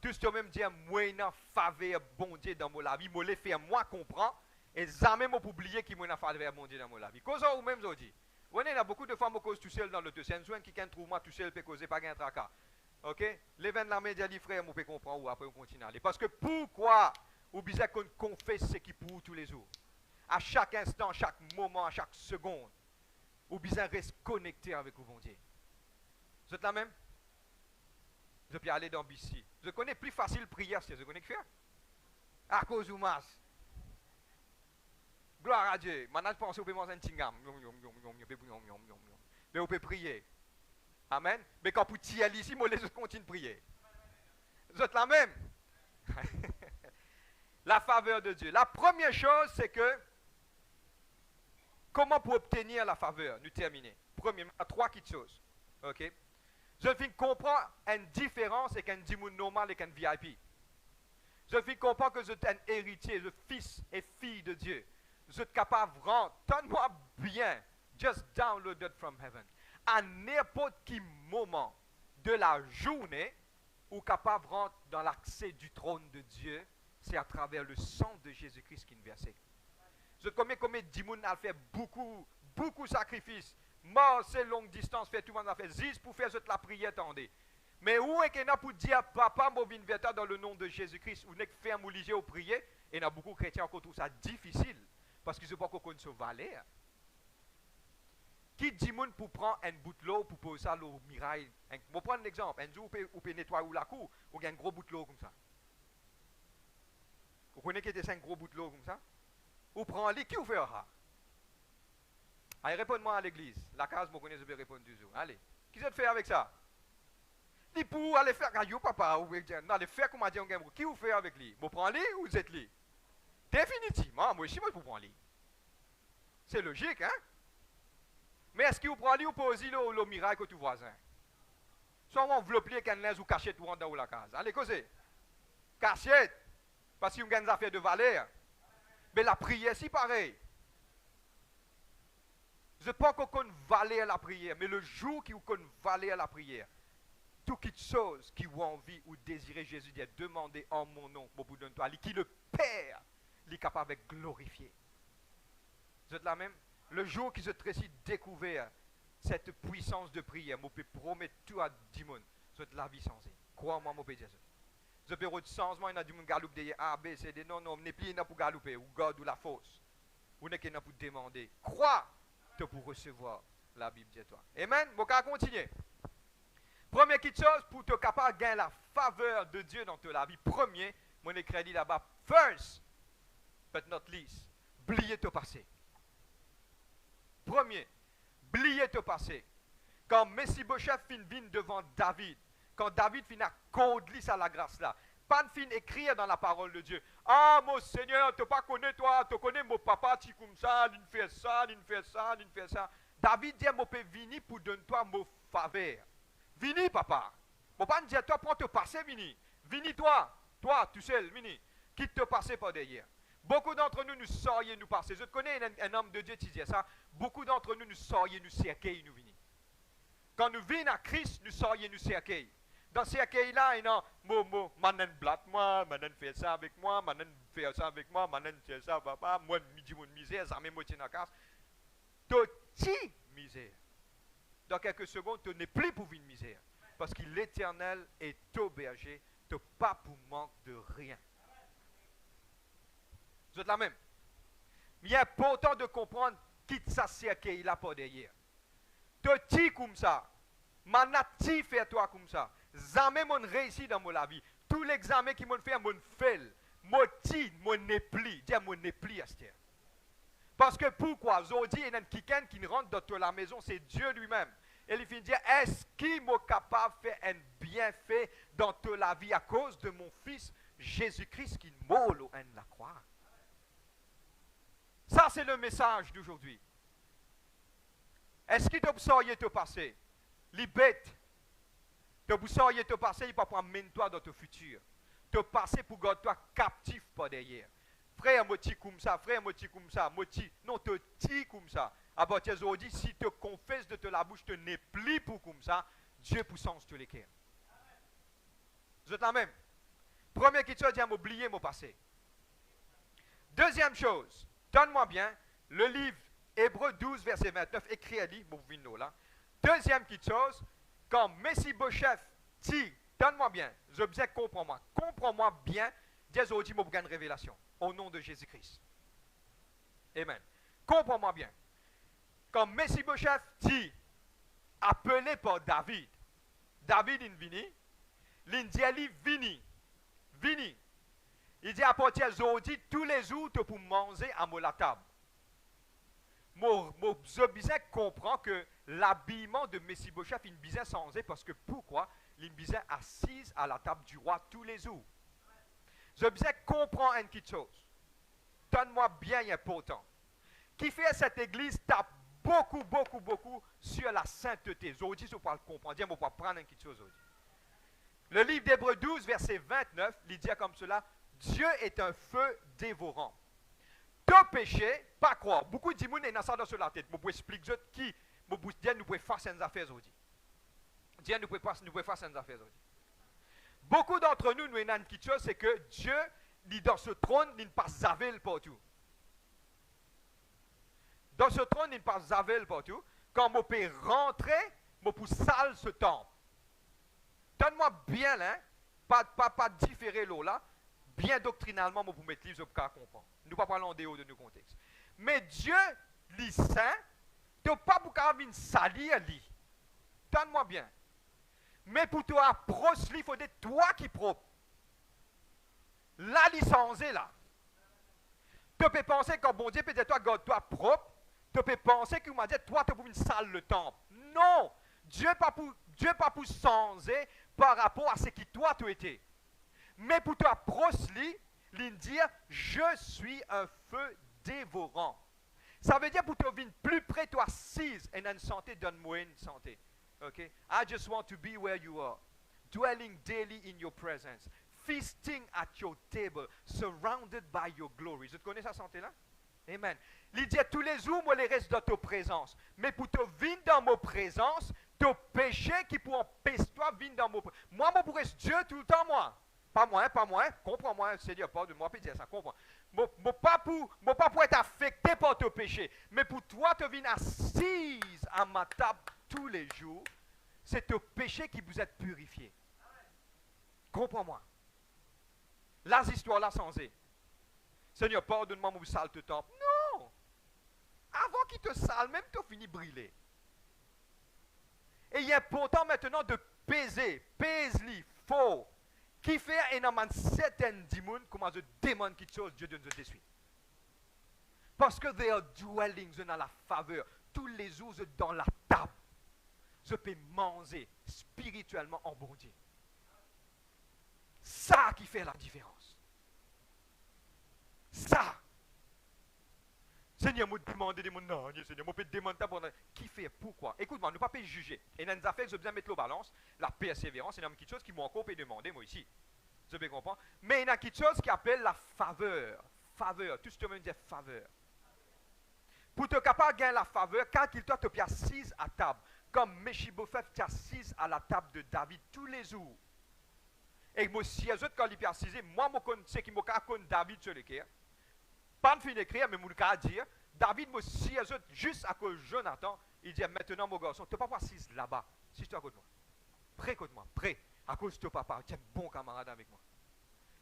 Tout ce que même dire, moi, je faveur bon Dieu dans mon vie, je le fais moi comprendre, et jamais je oublier qu'il m'a faveur bon Dieu dans mon vie. Cause ou même aujourd'hui. Vous voyez, il y a beaucoup de femmes qui causent tout seul dans le c'est un qui trouve moi tout seul peut causer pas un tracas. OK? L'événement la média dit frère, on peut comprendre ou après on continue à aller. Parce que pourquoi ou besoin qu'on confesse ce qui pour tous les jours? À chaque instant, chaque moment, à chaque seconde. Ou besoin rester connecté avec le bon Dieu. Vous êtes là même? Je peux aller dans BC. Je connais plus facile prière, c'est ce que je connais faire. À cause du masse. Gloire à Dieu. Maintenant, je pense que vous pouvez manger un tingam. Mais vous pouvez prier. Amen. Mais quand vous tirez ici, moi, je continue de prier. Vous êtes la même. La faveur de Dieu. La première chose, c'est que comment pour obtenir la faveur? Nous terminons. Premièrement, 3 petites choses. OK? Je viens comprendre une différence avec un dimoun normal et un VIP. Je viens comprendre que je suis un héritier, je suis fils et fille de Dieu. Je suis capable de rendre, donne-moi bien, just download it from heaven. À n'importe quel moment de la journée, ou capable de rentrer dans l'accès du trône de Dieu, c'est à travers le sang de Jésus-Christ qui est versé. Je combien Dimoun a fait beaucoup de sacrifices. Mort, c'est longue distance, fait tout le monde a fait 10 pour faire la prière, attendez. Mais où est-ce qu'il y a pour dire, papa, moi, je viens dans le nom de Jésus-Christ, ou n'est-ce que faire mouliger au prier, et il y a beaucoup de chrétiens qui trouvent ça difficile. Parce qu'ils ne savent pas qu'on se valait. Qui dit moun pour prendre un bout de l'eau pour poser ça au mirail? Je vais prendre un exemple. Un jour, vous pouvez nettoyer la cour, vous avez un gros bout de l'eau comme ça. Vous connaissez que c'est un gros bout de l'eau comme ça? Vous prenez qui vous fait ça? Allez, répondez-moi à l'église. La case, je connais, je vais répondre toujours. Allez. Qui vous fait avec ça? Dit pour aller faire, papa, ou aller faire comme on dit, qui vous fait avec lui? Vous prenez ou vous êtes lui? Définitivement, moi aussi, moi, je prends lui. C'est logique, hein? Mais est-ce qu'il vous prend lui ou posez le miracle que tu voisin? Soit on enveloppe avec un linge ou cachette tout dans la case. Allez, causez. Cachette. Parce qu'il y a une affaire de valeur. Mais la prière, c'est pareil. Je ne sais pas qu'on valait la prière, mais le jour qui vous valait la prière, toute chose qui vous envie ou désirez Jésus dit, demandez en mon nom, mon bout de toi, qui le Père, il est capable de glorifier. Vous êtes là même? Le jour qu'ils ont découvert cette puissance de prière, je peux promettre tout à Dimon, vous êtes la vie sans elle. Crois-moi, je peux dire ça. Je peux dire changement, il y a des gens qui galoupe derrière A, B, C, D. Non, on n'est plus là pour galouper, ou God ou la fausse. On n'est là pour demander. Crois pour recevoir la Bible de toi. Amen? Je vais continuer. Première petite chose, pour te capable de gagner la faveur de Dieu dans ta vie. Premier, mon écrit là-bas, first, but not least, oubliez ton passé. Premier, oubliez ton passé. Quand Mephibosheth fin vient devant David, quand David fin à conduire à la grâce là, pas de fin écrire dans la parole de Dieu. Ah, mon Seigneur, tu pas connais toi, tu connais mon papa, tu comme ça, il fait ça, il fait ça, il fait ça. David dit, je peux venir pour donner toi mon faveur. Vini, papa. Je ne peux pas dire, toi, prends ton passé, vini. Vini, toi. Toi, tu sais, mini, qui te passait par derrière. Beaucoup d'entre nous, nous saurions nous passer. Je connais un homme de Dieu qui disait ça. Beaucoup d'entre nous, nous saurions nous cercueiller, nous venir. Quand nous venons à Christ, nous saurions nous cercueiller. Dans ce cercueil-là, il y a manan blatte moi, manan fait ça avec moi, manan fait ça avec moi, manan fait ça, papa, moi, midi, mon misère, ça m'a moitié dans la casse. Petit misère. Dans quelques secondes, tu n'es plus pour une misère. Parce que l'Éternel est ton berger, tu n'as pas pour manque de rien. Vous êtes la même. Mais il est important de comprendre qui ça cercueil là par derrière. Petit comme ça, manati fait toi comme ça. Jamais mon réussi dans ma vie. Tout l'examen qui m'ont fait, mon fait. Moti, mon épli. Dis mon épli, Esther. Parce que pourquoi? Aujourd'hui, il y a quelqu'un qui rentre dans la maison, c'est Dieu lui-même. Et il finit dire, est-ce qu'il m'est capable de faire un bienfait dans toute la vie à cause de mon fils Jésus-Christ qui mourut en la croix? Ça, c'est le message d'aujourd'hui. Est-ce qu'il te sauriez te passer? Les bêtes, te sauriez te passer, il va prendre toi dans ton futur. Te passer pour garder toi captif par derrière. Frère, moti comme ça, frère, moti comme ça, moti. Non, te ti comme ça. À partir d'aujourd'hui, si te confesses de te la bouche, te n'est plus pour comme ça, Dieu pour sens te l'équerre. Vous êtes la même. Première question, dis m'oublier mon passé. Deuxième chose, donne-moi bien le livre Hébreux 12, verset 29, écrit à lui, mon vino là. Deuxième chose, quand Mephibosheth dit, donne-moi bien, je disais comprends-moi bien, dis aujourd'hui, mon une révélation, au nom de Jésus-Christ. Amen. Comprends-moi bien. Quand Mephibosheth dit, appelé par David, David il vini, il dit, vini. Il dit à partir d'aujourd'hui, tous les jours, tu peux manger à la table. Je comprends que l'habillement de Mephibosheth est une bizarre changé parce que pourquoi? Il est assise à la table du roi tous les jours. Je comprends une petite chose. Donne-moi bien important. Qui fait cette église tape beaucoup sur la sainteté. Aujourd'hui, je peux le comprendre. Je peux prendre une petite chose aujourd'hui. Le livre d'Hébreux 12, verset 29, il dit comme cela, Dieu est un feu dévorant. Ton péché, pas croire. Beaucoup de gens ont ça dans la tête. Je peux expliquer qui nous pouvons faire ces affaires aujourd'hui. Dieu nous pouvons faire ces affaires aujourd'hui. Beaucoup d'entre nous, nous avons une petite chose, c'est que Dieu, il dans ce trône, il ne passe zavel partout. Dans ce trône, il ne passe zavel partout. Quand je peux rentrer, je peux saler ce temple. Donne-moi bien là, pas différer l'eau là, bien doctrinalement, je peux mettre livre, je peux comprendre. Nous ne pas parler en dehors de nos contextes. Mais Dieu, les saints, tu n'as pas pour venir salir lui. Donne-moi bien. Mais pour te approcher, il faut être toi qui propre. La licence est là. Tu peux penser que bon Dieu peut être toi, garde-toi propre. Tu peux penser qu'il m'a dit, toi, tu peux une salle le temple. Non! Dieu pas pour changer par rapport à ce qui toi tu étais. Mais pour t'approcher, il dit, je suis un feu dévorant. Ça veut dire pour te venir plus près, toi assise et une santé, donne-moi une santé. Okay? I just want to be where you are, dwelling daily in your presence, feasting at your table, surrounded by your glory. Vous connaissez cette santé-là? Amen. Il dit tous les jours, moi, les restes dans ta présence. Mais pour te venir dans ma présence, ton péché qui pour empêcher toi venir dans ma présence. Moi, je pourrais Dieu tout le temps, moi. Pas moi, comprends-moi, Seigneur, pas de moi, puis dire ça, comprends. Pas pour être affecté par ton péché, mais pour toi te venir assise à ma table tous les jours, c'est ton péché qui vous êtes purifié. Comprends-moi. Là, cette histoire-là, sans eux. Seigneur, pardonne-moi, mon sale te temple. Non! Avant qu'il te sale, même tu finis brûler. Et il est important maintenant de peser, pèse-li, faux. Qui fait énormément certaines démons, comment je demande quelque chose, Dieu donne de suite. Parce que they are dwelling dans la faveur. Tous les jours dans la table. Je peux manger spirituellement en bon Dieu. Ça qui fait la différence. Ça. Seigneur, me demande des non, Seigneur, me demander qui fait, pourquoi. Écoute-moi, ne pas juger. Et dans les affaires, je besoin de mettre la balance, la persévérance, c'est une petite chose qui m'a encore demander, moi ici. Je peux comprendre. Mais il y a quelque chose qui appelle la faveur. Faveur. Tout ce que je veux dire, faveur. Pour te capable de gagner la faveur, quand il doit te assise à table, comme Mephibosheth est assise à la table de David tous les jours. Et moi, si les autres, quand ils sont assisés, moi, je sais qu'ils m'ont David sur le cœur. Pas de fin d'écrire, mais je peux dire, David, moi, si les autres, juste à cause de Jonathan, il dit maintenant, mon garçon, tu ne peux pas assis là-bas, si tu es à côté de moi. Prêt contre moi, prêt. À cause de ton papa, tu es un bon camarade avec moi.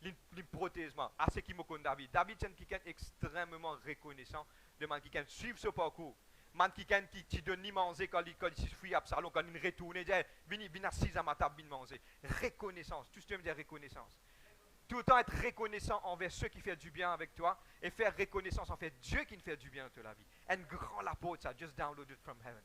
Il protège moi. À ce qui me connaît David. David, c'est quelqu'un extrêmement reconnaissant de man qui can suivre ce parcours. Man qui te donne ni manger quand il fuit à Absalom, quand il retourne, il dit viens assis à ma table, viens manger. Reconnaissance, tout ce que tu veux dire reconnaissance. Tout le temps être reconnaissant envers ceux qui font du bien avec toi et faire reconnaissance envers Dieu qui nous fait du bien dans la vie. Un grand apôtre, ça, just downloaded from heaven.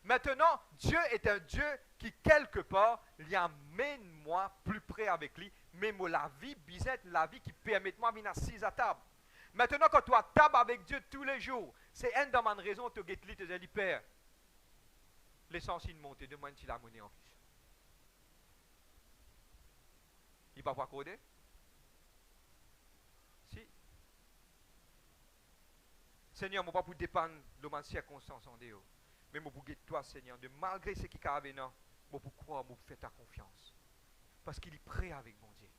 Maintenant, Dieu est un Dieu qui, quelque part, lui amène moi plus près avec lui, mais moi, la vie, bizette, la vie qui permet moi de venir assis à table. Maintenant, quand tu as table avec Dieu tous les jours, c'est une de mes raisons de te dire, Père, l'essentiel monte, demande si la monnaie en plus. Il ne va pas accorder? Si. Seigneur, je ne vais pas pour dépendre de mes circonstances en dehors. Mais je veux toi, Seigneur, de malgré ce qui est arrivé, je veux croire, je veux faire ta confiance. Parce qu'il est prêt avec mon Dieu.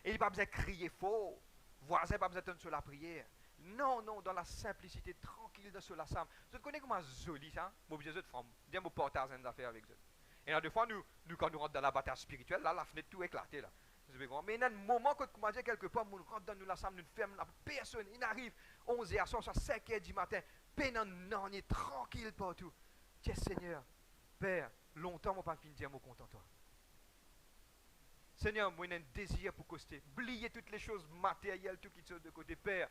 Et il n'a pas besoin de crier fort. Voisin, il n'a pas besoin de sur la prière. Non, non, dans la simplicité, tranquille, dans sur la somme. Vous connaissez comment joli ça? Je veux dire, je me partage une affaire avec eux. Et là, des fois, nous, quand nous rentrons dans la bataille spirituelle, là, la fenêtre tout éclaté. Là. Mais il y a un moment quand on dit quelque part, nous rentrons dans la somme, nous fermons la personne. Il arrive 11h, soit 5h du matin. Pénant, non, on est tranquille partout. Tiens, Seigneur, Père, longtemps, je ne vais pas finir de dire, je suis content de toi. Seigneur, moi, j'ai un désir pour coster. Oubliez toutes les choses matérielles, tout qui sont de côté. Père,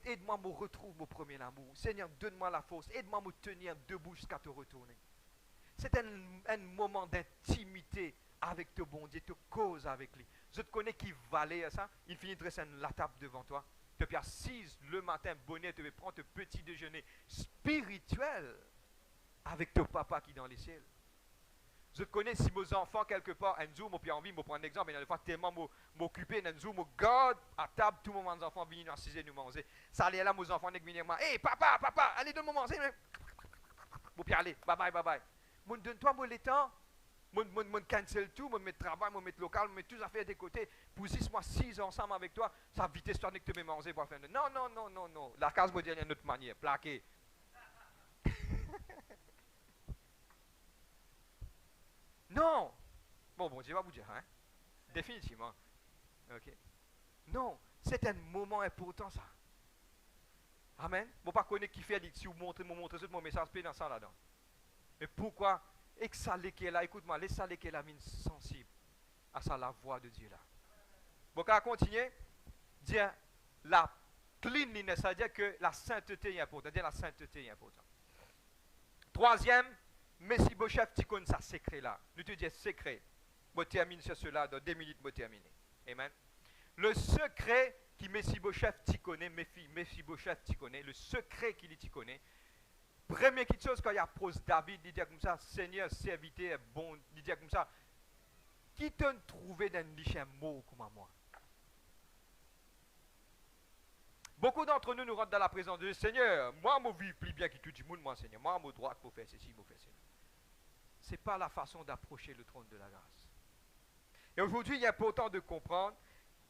aide-moi à me retrouver mon premier amour. Seigneur, donne-moi la force. Aide-moi à me tenir debout jusqu'à te retourner. C'est un moment d'intimité avec ton bon Dieu, te cause avec lui. Je te connais qui valait à ça. Il finit de dresser la table devant toi. Tu es assise le matin, bonnet, tu vas prendre ton petit déjeuner spirituel avec ton papa qui est dans les ciels. Je connais si mes enfants quelque part, un jour, j'ai envie, je prends un exemple, mais il fois tellement m'occuper, un jour, je garde à table, tous mes enfants viennent assiser nous manger. Ça allait là, mes enfants viennent moi, hey papa, allez donne-moi manger. Je puis aller, bye bye, bye bye. Donne-toi le temps. Je cancel tout, je mets travail, je mets local, je mets toutes les affaires de côté. Pour 6 mois, 6 ensemble avec toi, ça vitesse toi que tu veux manger pour faire. Non, non, non, non, non. La case me dit d'une autre manière, plaqué. Non. Bon, Dieu va vous dire, hein. Définitivement. Ok. Non, c'est un moment important ça. Amen. Je ne pas connaître qui fait si vous montrez mon message dans ça là-dedans. Mais pourquoi? Et que ça qui est là, écoute-moi, laisse ça qui est là, mine sensible à ça, la voix de Dieu là. Bon, quand on continue, dire la cleanliness, c'est-à-dire que la sainteté est importante. Dire la sainteté est importante. Troisième, Mephibosheth, tu connais ça secret là. Nous te disons secret. Je termine sur cela dans 2 minutes, je termine. Amen. Le secret qui Mephibosheth tu connais, Mephibosheth tu connais, le secret qu'il tu connais. Première chose quand il approche David, il dit comme ça, Seigneur, serviteur est bon, il dit comme ça, qui t'a trouvé dans un mot comme moi? Beaucoup d'entre nous rentrent dans la présence de Dieu, Seigneur, moi, je vis plus bien que tout le monde, moi, Seigneur, moi, je droit pour faire ceci, pour faire cela. Ce n'est pas la façon d'approcher le trône de la grâce. Et aujourd'hui, il est important de comprendre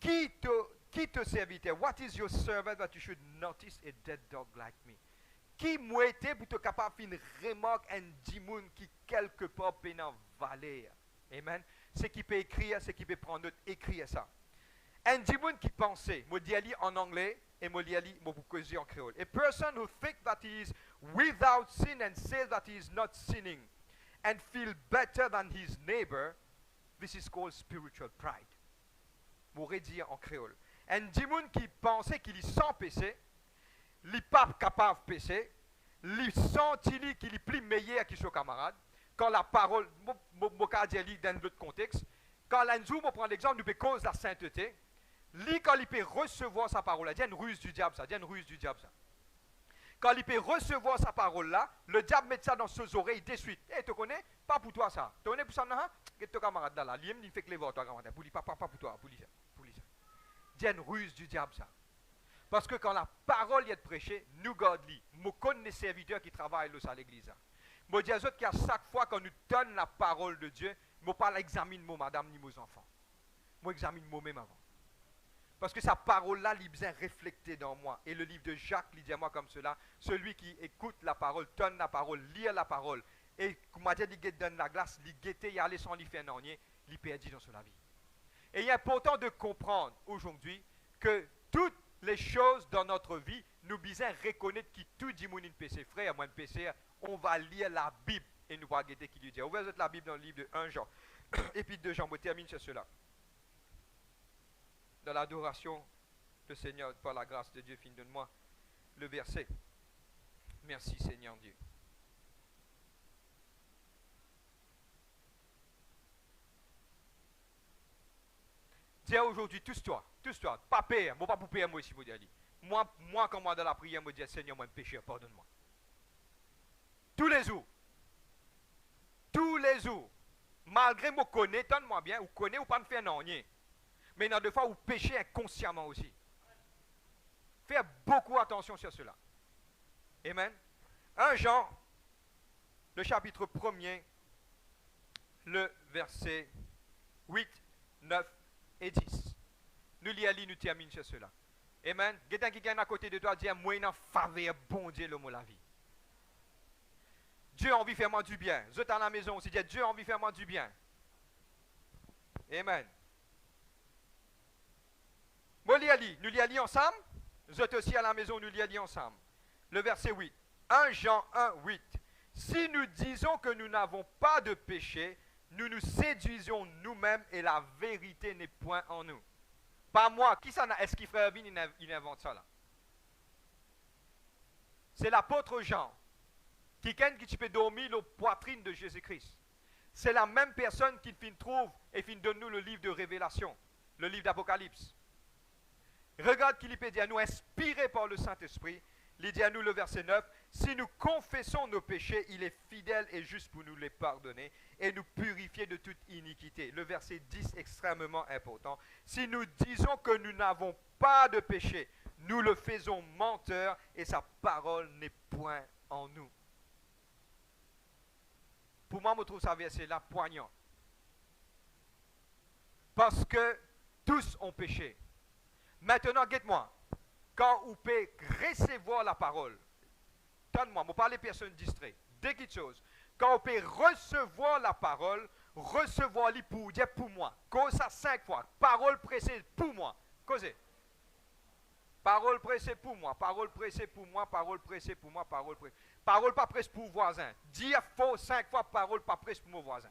qui te serviteur, what is your servant that you should notice a dead dog like me? Qui m'a été pour te capable de faire une remarque, un dimoun qui quelque part peut en valer. Amen. Ce qui peut écrire, ce qui peut prendre note, écrire ça. Un dimoun qui pensait, moi dis en anglais et moi dis en créole. A person who thinks that he is without sin and says that he is not sinning and feel better than his neighbor, this is called spiritual pride. Moi dire en créole. Un dimoun qui pensait qu'il est sans péché, il n'est pas capable de pécher, il sent qu'il est plus meilleur que son camarade. Quand la parole, je vais dire dans d'autres contextes, quand l'anjou, je prends l'exemple, nous peut cause la sainteté, lui, quand il peut recevoir sa parole, c'est une ruse du diable, ça, ça. Quand il peut recevoir sa parole là, le diable met ça dans ses oreilles de suite. Tu connais? Pas pour toi ça. Tu connais pour ça, non? Et ton camarade là, il fait que les voix, toi, camarade. Pour lui, pas pour toi, pour lui ça. C'est une ruse du diable, ça. Parce que quand la parole est prêchée, nous gardons. Nous connaissons les serviteurs qui travaillent à l'église. Je dis à eux qu'à chaque fois qu'on nous donne la parole de Dieu, je ne pas l'examine moi, madame, ni mes enfants. Je examine moi-même avant. Parce que sa parole-là, il bien reflétée dans moi. Et le livre de Jacques, il dit à moi comme cela, celui qui écoute la parole, donne la parole, lit la parole, et comme il donne la glace, il guette, il allait sans lui faire non, il perdit dans sa vie. Et il est important de comprendre aujourd'hui que toutes les choses dans notre vie, nous besoin reconnaître que tout dit mon PC frère, moi PC, on va lire la Bible et nous va regarder qui lui dit. Ouvrez la Bible dans le livre de 1 Jean. Et puis 2 Jean, on termine sur cela. Dans l'adoration, le Seigneur, par la grâce de Dieu, donne-moi le verset. Merci Seigneur Dieu. Dis aujourd'hui, tous-toi, pas père, moi pas pour père, moi ici, vous dire. Moi, quand moi dans la prière, je dis Seigneur, moi, pécheur, pardonne-moi. Tous les jours, malgré moi connais, donne-moi bien, ou connais ou pas me faire non, mais dans deux fois, vous péchez inconsciemment aussi. Faites beaucoup attention sur cela. Amen. 1 Jean, le chapitre 1er, le verset 8, 9 et 10. Nous lisons, nous terminons sur cela. Amen. Quelqu'un qui vient à côté de toi dit, moi, il en faveur, bon Dieu, le mot la vie. Dieu a envie de faire moi du bien. Vous êtes à la maison aussi, Dieu a envie de faire moi du bien. Amen. Nous lisons ensemble. Vous êtes aussi à la maison, nous lisons ensemble. Le verset 8. 1 Jean 1, 8. Si nous disons que nous n'avons pas de péché, nous nous séduisons nous-mêmes et la vérité n'est point en nous. Pas moi. Qui ça est-ce qu'il frère Vin, il invente ça là? C'est l'apôtre Jean qui peut dormir la poitrine de Jésus-Christ. C'est la même personne qui trouve et donne nous le livre de Révélation, le livre d'Apocalypse. Regarde qu'il peut dire à nous, inspiré par le Saint-Esprit, il dit à nous le verset 9, si nous confessons nos péchés, il est fidèle et juste pour nous les pardonner et nous purifier de toute iniquité. Le verset 10, extrêmement important. Si nous disons que nous n'avons pas de péché, nous le faisons menteur et sa parole n'est point en nous. Pour moi, je trouve ça verset-là poignant. Parce que tous ont péché. Maintenant, guette-moi. Quand vous pouvez recevoir la parole, donne-moi, je parle des personnes distraites. Deux petites choses. Quand vous pouvez recevoir la parole, recevoir-les pour dire pour moi. Cause ça 5 fois. Parole pressée pour moi. Causez. Parole pressée pour moi. Parole pressée pour moi. Parole pressée pour moi. Parole pressée. Parole pas presse pour voisin. Dire faux 5 fois, parole pas presse pour mon voisin.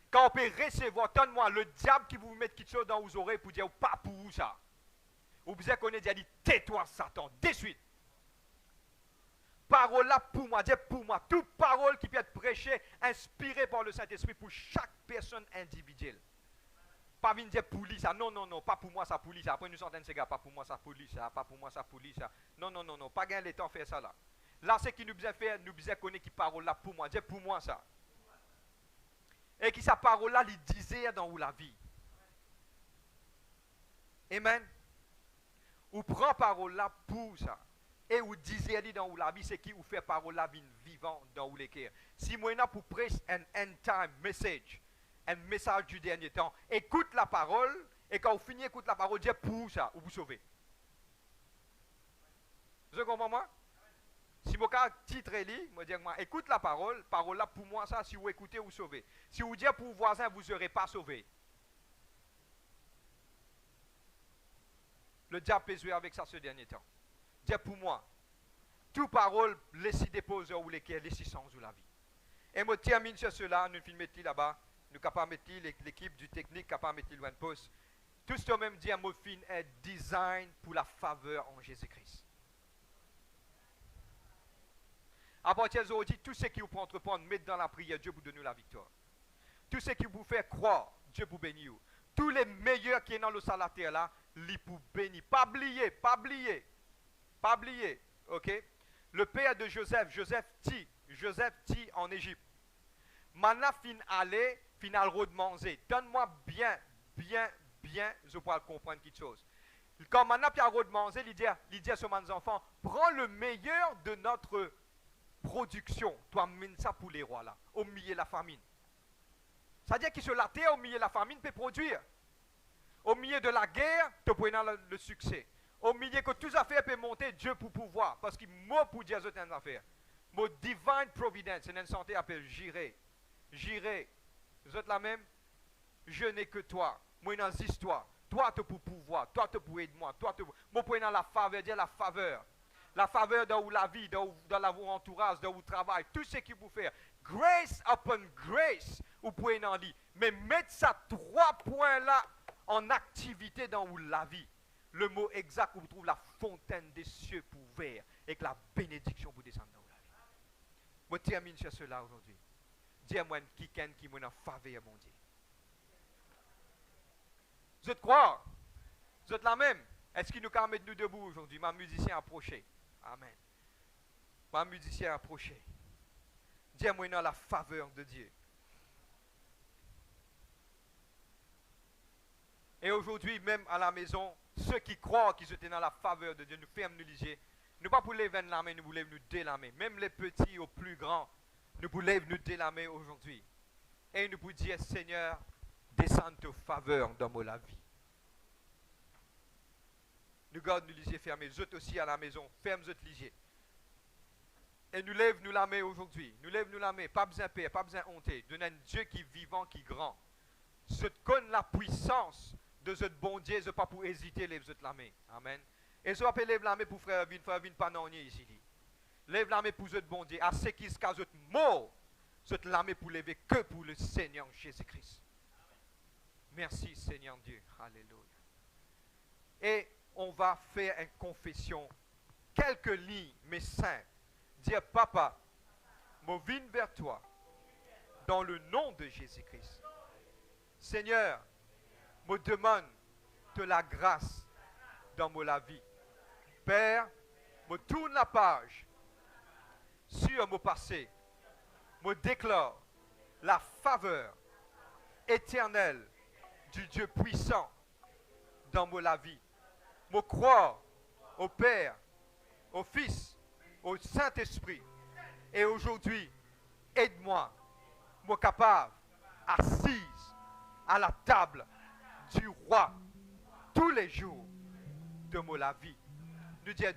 Quand on peut recevoir, donne-moi le diable qui vous met quelque chose dans vos oreilles pour dire pas pour vous ça. Ou bien qu'on est dit tais-toi Satan, de suite. Parole là pour moi, dis pour moi. Toute parole qui peut être prêchée, inspirée par le Saint-Esprit pour chaque personne individuelle. Pas venir dire pour lui ça, non, pas pour moi ça pour lui ça. Après nous entendons ces gars, pas pour moi ça pour lui ça, pas pour moi ça pour lui ça. Non, pas gagner le temps de faire ça là. Là, c'est qui nous besoin faire, nous besoin connaître qui parole là pour moi, dis pour moi ça. Et qui sa parole là, il disait dans la vie. Amen. Ou prend parole là pour ça. Et ou disait dans la vie, c'est qui ou fait parole là vivant dans les cœurs. Si moi là pour prêcher un end time message, un message du dernier temps, écoute la parole, et quand vous finissez écoute la parole, dis pour ça, ou vous sauvez. Vous comprenez moi? Si vous titre moi dire moi écoute la parole là pour moi ça, si vous écoutez vous sauvez. Si vous dites pour vos voisins, vous ne serez pas sauvé. Le diable peut jouer avec ça ce dernier temps. Dis pour moi, toute parole laissez déposer ou lesquels laissez sans ou la vie. Et moi termine sur cela, nous filmons là-bas, nous capables mettre l'équipe du technique capable mettre loin de poste. Tout ce même dit à mon fin est design pour la faveur en Jésus-Christ. À partir d'aujourd'hui, tout ce qui vous peut entreprendre, mettre dans la prière, Dieu vous donne la victoire. Tout ce qui vous fait croire, Dieu vous bénit. Tous les meilleurs qui sont dans le salle à terre là, ils vous bénissent. Pas oublier. Ok? le père de Joseph, Joseph dit en Égypte, maintenant fin aller, final road manger. Donne-moi bien, je pourrais comprendre quelque chose. Quand maintenant Pierre road manger, il dit à ses enfants, prends le meilleur de notre production. Toi, mène ça pour les rois là, au milieu de la famine. C'est-à-dire que sur la terre, au milieu de la famine, peut produire. Au milieu de la guerre, tu peux avoir le succès. Au milieu que toutes les affaires peuvent monter, Dieu pour pouvoir. Parce qu'il m'a pour dire certaines affaires. Mon divine providence, c'est une santé appelle j'irai. J'irai. Vous êtes la même? Je n'ai que toi. Moi, dans l'histoire. Toi, tu pour pouvoir. Toi, tu pour aider moi. Toi, tu moi, pour dans la faveur. Dire la faveur. La faveur dans la vie, dans votre entourage, dans votre travail. Tout ce qui vous fait. Grace upon grace. Vous pouvez en lire. Mais mettre ça 3 points là en activité dans la vie. Le mot exact où vous trouvez la fontaine des cieux pour ouvrir et que la bénédiction vous descende dans la vie. Je termine sur cela aujourd'hui. Dis-moi qui m'a en faveur, mon Dieu. Vous êtes quoi? Vous êtes la même? Est-ce qu'il nous peut mettre nous debout aujourd'hui? Ma musicien approché. Amen. Ma musicien approché. Dis-moi dans la faveur de Dieu. Et aujourd'hui, même à la maison, ceux qui croient qu'ils étaient dans la faveur de Dieu, nous ferment nous liger. Nous pas pour lever la main, nous voulons nous délamer. Même les petits aux plus grands, nous voulons nous délamer aujourd'hui. Et nous pouvons dire, Seigneur, descends ta faveur dans ma vie. Nous gardons nous liger fermés. Vous aussi à la maison, ferme vous liger. Et nous lève nous la main aujourd'hui. Nous lève nous la main. Pas besoin de peur, pas besoin de honte. Nous avons un Dieu qui est vivant, qui est grand. Ce connaît la puissance de ce bon Dieu, ce pas pour hésiter, lève la main. Amen. Et ce pas lève la main pour frère Vin pas non ici. Lève la main pour ce bon Dieu. À ce qui se casse mort, cette la main pour lever que pour le Seigneur Jésus-Christ. Merci Seigneur Dieu. Alléluia. Et on va faire une confession. Quelques lignes, mais simples. Dire, Papa, je viens vers toi dans le nom de Jésus-Christ. Seigneur, je me demande de la grâce dans ma vie. Père, je tourne la page sur mon passé. Je déclare la faveur éternelle du Dieu puissant dans ma vie. Je crois au Père, au Fils, au Saint-Esprit. Et aujourd'hui, aide-moi, je suis capable, assise à la table du roi tous les jours de ma vie. Nous disons